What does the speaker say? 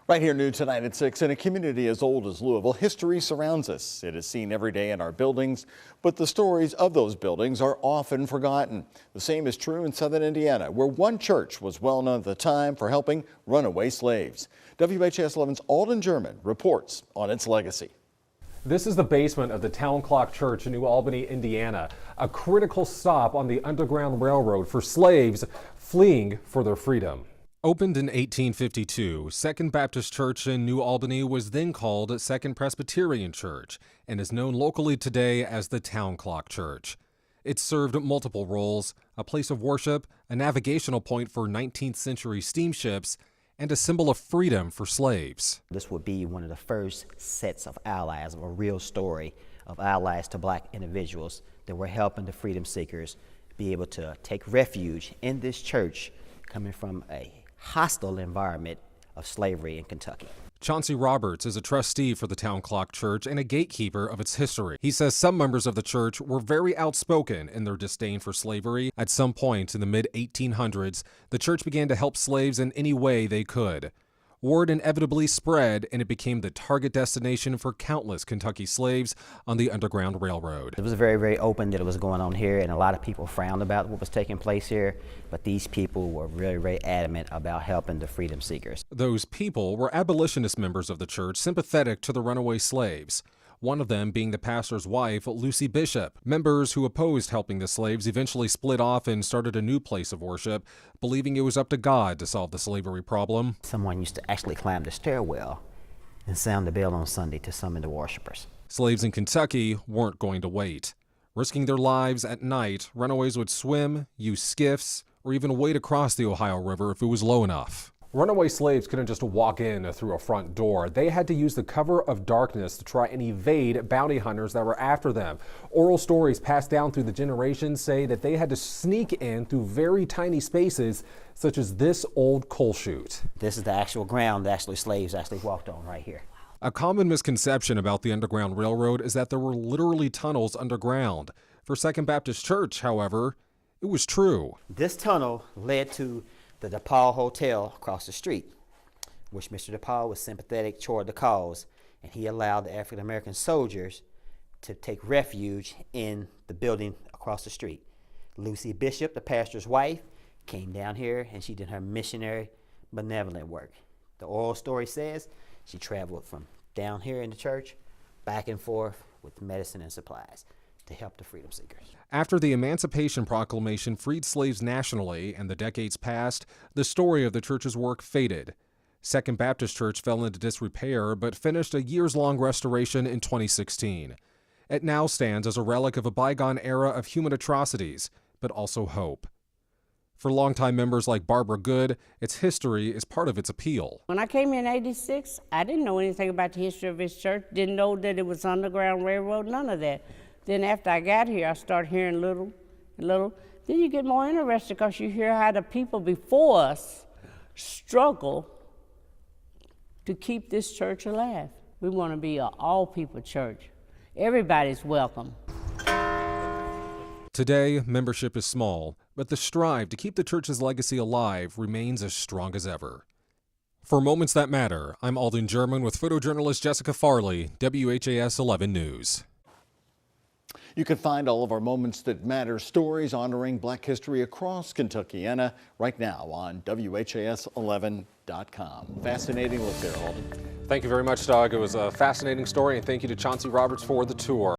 Right here, new tonight at 6. In a community as old as Louisville, history surrounds us. It is seen every day in our buildings, but the stories of those buildings are often forgotten. The same is true in southern Indiana, where one church was well known at the time for helping runaway slaves. WHAS 11's Alden German reports on its legacy. This is the basement of the Town Clock Church in New Albany, Indiana, a critical stop on the Underground Railroad for slaves fleeing for their freedom. Opened in 1852, Second Baptist Church in New Albany was then called Second Presbyterian Church and is known locally today as the Town Clock Church. It served multiple roles: a place of worship, a navigational point for 19th century steamships, and a symbol of freedom for slaves. This would be one of the first sets of allies, of a real story of allies to black individuals that were helping the freedom seekers be able to take refuge in this church coming from a hostile environment of slavery in Kentucky. Chauncey Roberts is a trustee for the Town Clock Church and a gatekeeper of its history. He says some members of the church were very outspoken in their disdain for slavery. At some point in the mid-1800s, the church began to help slaves in any way they could. Word inevitably spread, and it became the target destination for countless Kentucky slaves on the Underground Railroad. It was very, very open that it was going on here, and a lot of people frowned about what was taking place here, but these people were very, very adamant about helping the freedom seekers. Those people were abolitionist members of the church sympathetic to the runaway slaves, one of them being the pastor's wife, Lucy Bishop. Members who opposed helping the slaves eventually split off and started a new place of worship, believing it was up to God to solve the slavery problem. Someone used to actually climb the stairwell and sound the bell on Sunday to summon the worshipers. Slaves in Kentucky weren't going to wait. Risking their lives at night, runaways would swim, use skiffs, or even wade across the Ohio River if it was low enough. Runaway slaves couldn't just walk in through a front door. They had to use the cover of darkness to try and evade bounty hunters that were after them. Oral stories passed down through the generations say that they had to sneak in through very tiny spaces, such as this old coal chute. This is the actual ground that slaves walked on right here. A common misconception about the Underground Railroad is that there were literally tunnels underground. For Second Baptist Church, however, it was true. This tunnel led to the DePaul Hotel across the street, which Mr. DePaul was sympathetic toward the cause, and he allowed the African-American soldiers to take refuge in the building across the street. Lucy Bishop, the pastor's wife, came down here and she did her missionary benevolent work. The oral story says she traveled from down here in the church back and forth with medicine and supplies to help the freedom seekers. After the Emancipation Proclamation freed slaves nationally and the decades passed, the story of the church's work faded. Second Baptist Church fell into disrepair but finished a years-long restoration in 2016. It now stands as a relic of a bygone era of human atrocities, but also hope. For longtime members like Barbara Good, its history is part of its appeal. When I came in '86, I didn't know anything about the history of his church, didn't know that it was Underground Railroad, none of that. Then after I got here, I started hearing little. Then you get more interested because you hear how the people before us struggle to keep this church alive. We want to be an all-people church. Everybody's welcome. Today, membership is small, but the strive to keep the church's legacy alive remains as strong as ever. For Moments That Matter, I'm Alden German with photojournalist Jessica Farley, WHAS 11 News. You can find all of our Moments That Matter stories honoring Black history across Kentuckiana right now on WHAS11.com. Fascinating look there, Alden. Thank you very much, Doug. It was a fascinating story, and thank you to Chauncey Roberts for the tour.